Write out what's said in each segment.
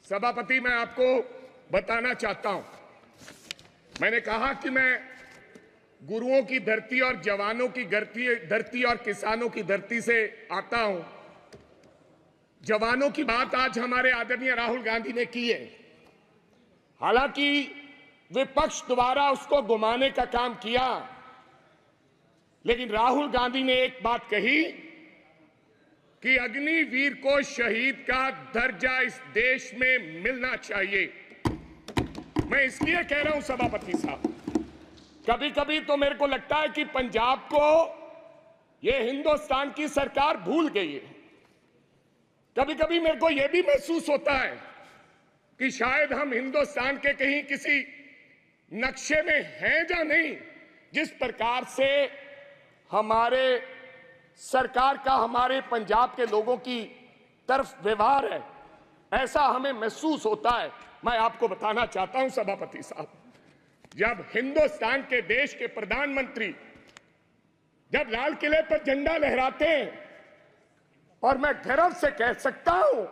सभापति, मैं आपको बताना चाहता हूं, मैंने कहा कि मैं गुरुओं की धरती और जवानों की धरती और किसानों की धरती से आता हूं। जवानों की बात आज हमारे आदरणीय राहुल गांधी ने की है। हालांकि विपक्ष द्वारा उसको घुमाने का काम किया, लेकिन राहुल गांधी ने एक बात कही कि अग्निवीर को शहीद का दर्जा इस देश में मिलना चाहिए। मैं इसलिए कह रहा हूं सभापति साहब, कभी कभी तो मेरे को लगता है कि पंजाब को यह हिंदुस्तान की सरकार भूल गई है। कभी कभी मेरे को यह भी महसूस होता है कि शायद हम हिंदुस्तान के कहीं किसी नक्शे में हैं या नहीं। जिस प्रकार से हमारे सरकार का हमारे पंजाब के लोगों की तरफ व्यवहार है, ऐसा हमें महसूस होता है। मैं आपको बताना चाहता हूं सभापति साहब, जब हिंदुस्तान के देश के प्रधानमंत्री जब लाल किले पर झंडा लहराते हैं, और मैं गर्व से कह सकता हूं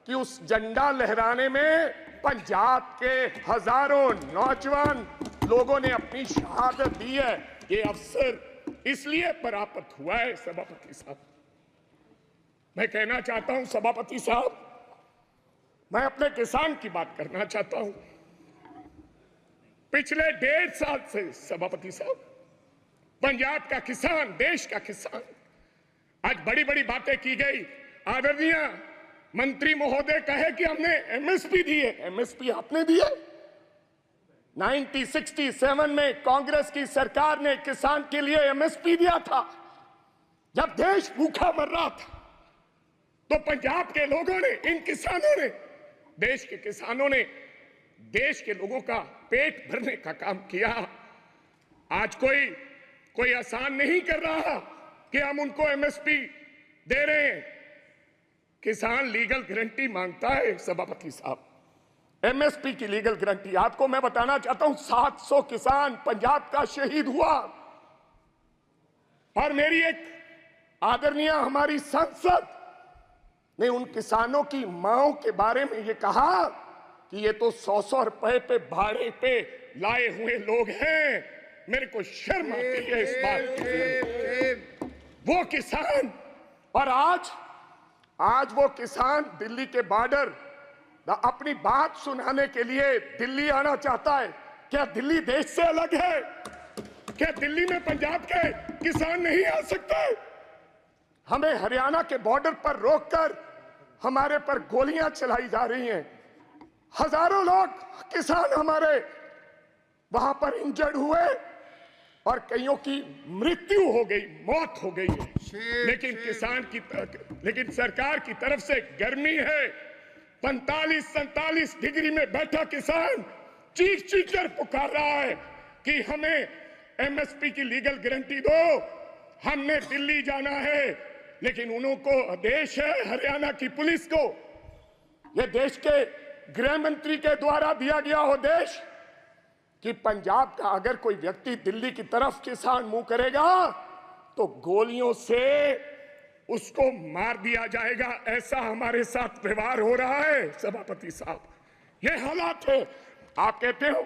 कि उस झंडा लहराने में पंजाब के हजारों नौजवान लोगों ने अपनी शहादत दी है। ये अवसर इसलिए प्राप्त हुआ है सभापति साहब। मैं कहना चाहता हूं सभापति साहब, मैं अपने किसान की बात करना चाहता हूं। पिछले 1.5 साल से सभापति साहब, पंजाब का किसान, देश का किसान, आज बड़ी बड़ी बातें की गई। आदरणीय मंत्री महोदय कहे कि हमने एमएसपी दी है। एमएसपी आपने दी है? 1967 में कांग्रेस की सरकार ने किसान के लिए एमएसपी दिया था। जब देश भूखा मर रहा था, तो पंजाब के लोगों ने, इन किसानों ने, देश के किसानों ने देश के लोगों का पेट भरने का काम किया। आज कोई आसान नहीं कर रहा कि हम उनको एमएसपी दे रहे हैं। किसान लीगल गारंटी मांगता है सभापति साहब, एमएसपी की लीगल गारंटी। आपको मैं बताना चाहता हूं, 700 किसान पंजाब का शहीद हुआ। और मेरी एक आदरणीय हमारी सांसद ने उन किसानों की मांओं के बारे में ये कहा कि ये तो 100-100 रुपए पे भाड़े पे लाए हुए लोग हैं। मेरे को शर्म आती है इस बात की। वो किसान, और आज वो किसान दिल्ली के बॉर्डर अपनी बात सुनाने के लिए दिल्ली आना चाहता है। क्या दिल्ली देश से अलग है? क्या दिल्ली में पंजाब के किसान नहीं आ सकते? हमें हरियाणा के बॉर्डर पर रोककर हमारे पर गोलियां चलाई जा रही हैं। हजारों लोग किसान हमारे वहां पर इंजर्ड हुए और कईयों की मृत्यु हो गई, मौत हो गई है। लेकिन सरकार की तरफ से गर्मी है। 45-47 डिग्री में बैठा किसान चीख कर पुकार रहा है कि हमें एमएसपी की लीगल गारंटी दो, हमने दिल्ली जाना है। लेकिन उनको आदेश है हरियाणा की पुलिस को, यह देश के गृह मंत्री के द्वारा दिया गया आदेश कि पंजाब का अगर कोई व्यक्ति दिल्ली की तरफ किसान मुंह करेगा तो गोलियों से उसको मार दिया जाएगा। ऐसा हमारे साथ व्यवहार हो रहा है सभापति साहब। ये हालात है। आप कहते हो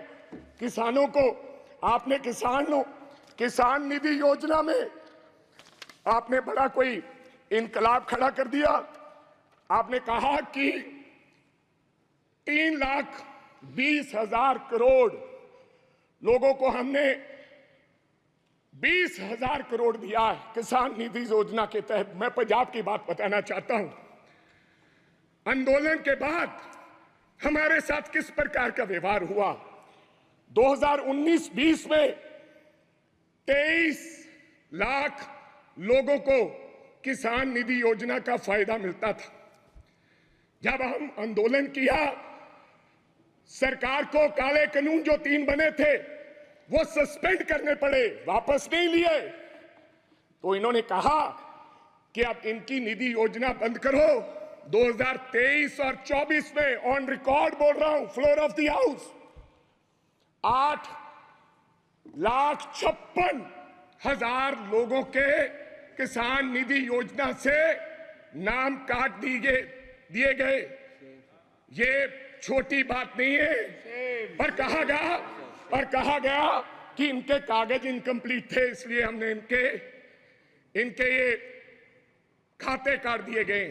किसानों को, आपने किसान निधि योजना में आपने बड़ा कोई इनकलाब खड़ा कर दिया। आपने कहा कि 3,20,000 करोड़ लोगों को हमने 20,000 करोड़ दिया है किसान निधि योजना के तहत। मैं पंजाब की बात बताना चाहता हूं। आंदोलन के बाद हमारे साथ किस प्रकार का व्यवहार हुआ। 2019-20 में 23 लाख लोगों को किसान निधि योजना का फायदा मिलता था। जब हम आंदोलन किया, सरकार को काले कानून जो 3 बने थे वो सस्पेंड करने पड़े, वापस नहीं लिए। तो इन्होंने कहा कि अब इनकी निधि योजना बंद करो। 2023 और 24 में ऑन रिकॉर्ड बोल रहा हूं, फ्लोर ऑफ द हाउस, 8,56,000 लोगों के किसान निधि योजना से नाम काट दिए गए। ये छोटी बात नहीं है। और कहा गया कि इनके कागज इनकम्प्लीट थे, इसलिए हमने इनके ये खाते काट दिए गए।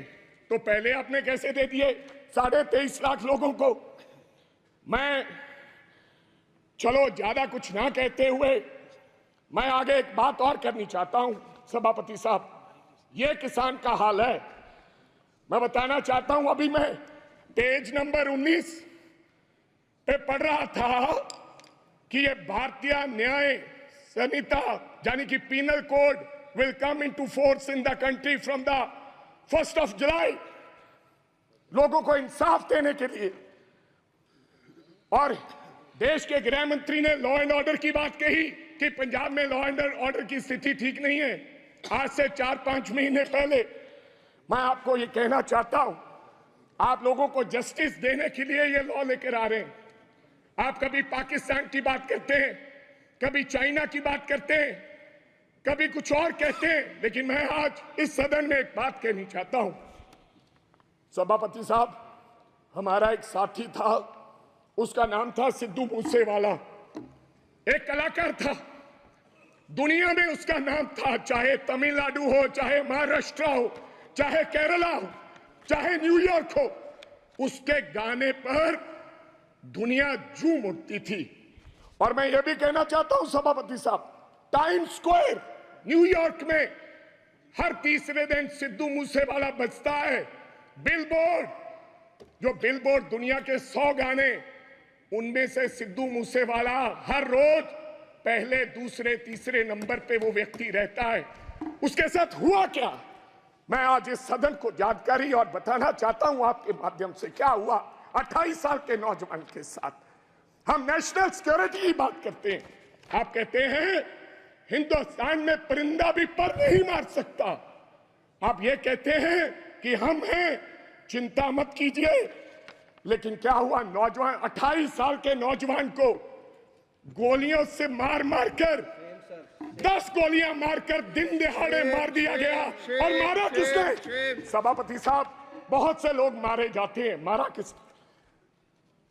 तो पहले आपने कैसे दे दिए 23.5 लाख लोगों को? मैं चलो ज्यादा कुछ ना कहते हुए मैं आगे एक बात और करनी चाहता हूं सभापति साहब। ये किसान का हाल है। मैं बताना चाहता हूं, अभी मैं पेज नंबर 19 पे पढ़ रहा था कि ये भारतीय न्याय संहिता यानी कि penal code will come into force in the country from the 1st of July, लोगों को इंसाफ देने के लिए। और देश के गृह मंत्री ने लॉ एंड ऑर्डर की बात कही कि पंजाब में लॉ एंड ऑर्डर की स्थिति ठीक नहीं है। आज से 4-5 महीने पहले मैं आपको ये कहना चाहता हूं, आप लोगों को जस्टिस देने के लिए ये लॉ लेकर आ रहे हैं। आप कभी पाकिस्तान की बात करते हैं, कभी चाइना की बात करते हैं, कभी कुछ और कहते हैं, लेकिन मैं आज इस सदन में एक बात कहनी चाहता हूं। सभापति साहब, हमारा एक साथी था, उसका नाम था सिद्धू मूसेवाला। एक कलाकार था, दुनिया में उसका नाम था। चाहे तमिलनाडु हो, चाहे महाराष्ट्र हो, चाहे केरला हो, चाहे न्यूयॉर्क हो, उसके गाने पर दुनिया झूम उठती थी। और मैं ये भी कहना चाहता हूं सभापति साहब, टाइम्स स्क्वायर न्यूयॉर्क में हर तीसरे दिन सिद्धू मूसेवाला बजता है। बिलबोर्ड, जो बिलबोर्ड दुनिया के 100 गाने, उनमें से सिद्धू मूसेवाला हर रोज पहले, दूसरे, तीसरे नंबर पे वो व्यक्ति रहता है। उसके साथ हुआ क्या, मैं आज इस सदन को जानकारी और बताना चाहता हूं आपके माध्यम से। क्या हुआ 28 साल के नौजवान के साथ। हम नेशनल सिक्योरिटी की बात करते हैं, आप कहते हैं हिंदुस्तान में परिंदा भी पर नहीं मार सकता। आप ये कहते हैं कि हम हैं, चिंता मत कीजिए। लेकिन क्या हुआ, नौजवान 28 साल के नौजवान को गोलियों से मार मारकर 10 गोलियां मारकर दिन दिहाड़े मार दिया गया। और मारा किसने? सभापति साहब, बहुत से लोग मारे जाते हैं, मारा किसने?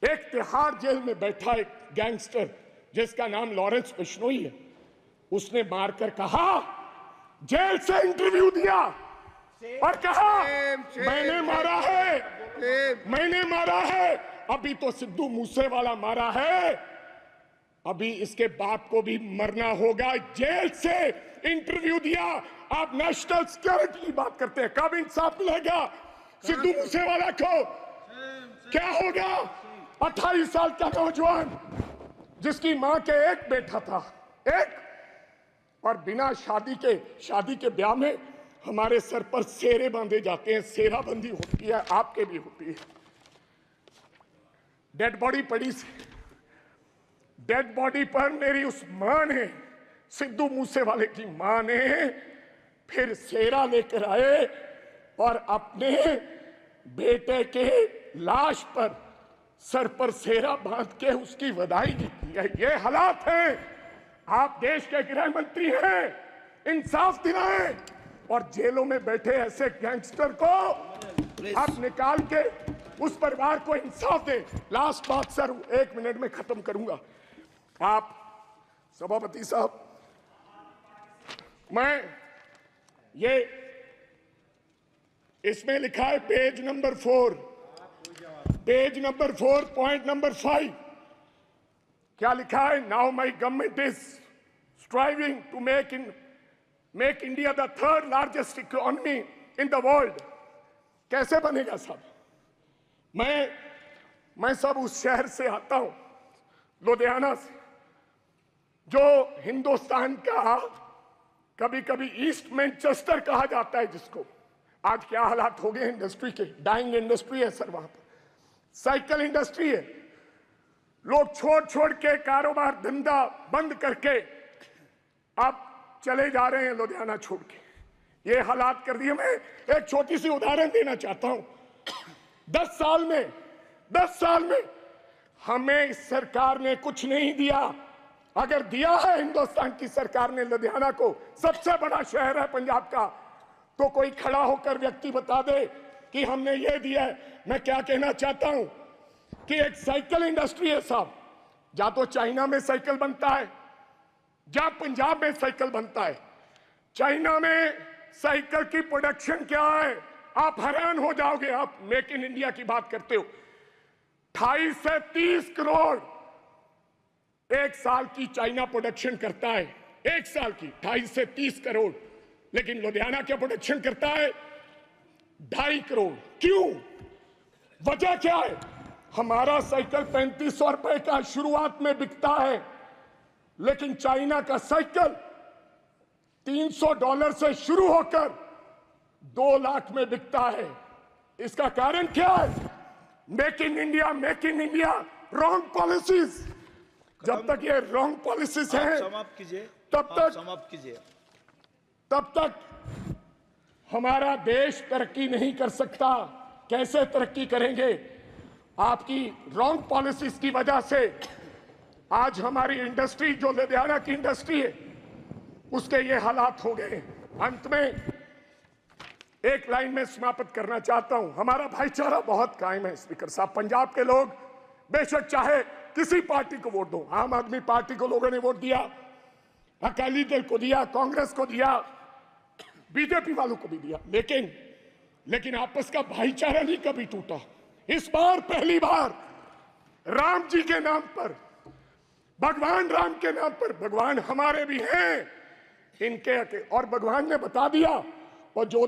एक तिहाड़ जेल में बैठा एक गैंगस्टर जिसका नाम लॉरेंस बिश्नोई है, उसने मारकर कहा, जेल से इंटरव्यू दिया और कहा मैंने मारा है। अभी तो सिद्धू मूसेवाला मारा है, अभी इसके बाप को भी मरना होगा। जेल से इंटरव्यू दिया। आप नेशनल सिक्योरिटी की बात करते हैं, कब इंसाफ मिलेगा सिद्धू मूसेवाला को? क्या होगा 28 साल का नौजवान जिसकी मां के एक बेटा था, एक, और बिना शादी के ब्याह में हमारे सर पर सेरे बांधे जाते हैं। सेराबंदी होती है, आपके भी होती है। डेड बॉडी पड़ी, डेड बॉडी पर मेरी उस मां ने, सिद्धू मूसेवाले की मां ने फिर सेरा लेकर आए और अपने बेटे के लाश पर सर पर सेरा बांध के उसकी विदाई की है। ये हालात हैं। आप देश के गृह मंत्री हैं, इंसाफ दिलाएं और जेलों में बैठे ऐसे गैंगस्टर को आप निकाल के उस परिवार को इंसाफ दें। लास्ट बात सर, 1 मिनट में खत्म करूंगा। आप सभापति साहब, मैं ये इसमें लिखा है पेज नंबर 4, पॉइंट नंबर 5, क्या लिखा है? Now my government is striving to make India the 3rd largest economy in the world. कैसे बनेगा साहब? मैं सब उस शहर से आता हूं, लुधियाना से, जो हिंदुस्तान का कभी कभी ईस्ट मैनचेस्टर कहा जाता है, जिसको आज क्या हालात हो गए इंडस्ट्री के। डाइंग इंडस्ट्री है सर, वहां पर साइकिल इंडस्ट्री है। लोग छोड़ के कारोबार धंधा बंद करके अब चले जा रहे हैं लुधियाना छोड़ के। ये हालात कर दिए। मैं एक छोटी सी उदाहरण देना चाहता हूं। 10 साल में हमें इस सरकार ने कुछ नहीं दिया। अगर दिया है हिंदुस्तान की सरकार ने लुधियाना को, सबसे बड़ा शहर है पंजाब का, तो कोई खड़ा होकर व्यक्ति बता दे कि हमने ये दिया है। मैं क्या कहना चाहता हूं कि एक साइकिल इंडस्ट्री है साहब, या तो चाइना में साइकिल बनता है या पंजाब में साइकिल बनता है। चाइना में साइकिल की प्रोडक्शन क्या है, आप हैरान हो जाओगे। आप मेक इन इंडिया की बात करते हो, 28 से 30 करोड़ एक साल की चाइना प्रोडक्शन करता है, एक साल की 28 से 30 करोड़। लेकिन लुधियाना क्या प्रोडक्शन करता है, 2.5 करोड़। क्यों, वजह क्या है? हमारा साइकिल 3500 रुपए का शुरुआत में बिकता है, लेकिन चाइना का साइकिल $300 से शुरू होकर 2 लाख में बिकता है। इसका कारण क्या है? Make in India, make in India, wrong policies. जब तक ये रॉन्ग पॉलिसीज हैं, समाप्त कीजिए, समाप्त कीजिए, तब तक हमारा देश तरक्की नहीं कर सकता। कैसे तरक्की करेंगे? आपकी रॉन्ग पॉलिसीज की वजह से आज हमारी इंडस्ट्री, जो लुधियाना की इंडस्ट्री है, उसके ये हालात हो गए। अंत में एक लाइन में समाप्त करना चाहता हूं, हमारा भाईचारा बहुत कायम है स्पीकर साहब। पंजाब के लोग बेशक चाहे किसी पार्टी को वोट दो, आम आदमी पार्टी को लोगों ने वोट दिया, अकाली दल को दिया, कांग्रेस को दिया, बीजेपी वालों को भी दिया, लेकिन आपस का भाईचारा नहीं कभी टूटा। इस बार पहली बार राम जी के नाम पर, भगवान राम के नाम पर, भगवान हमारे भी हैं, इनके, और भगवान ने बता दिया। और जो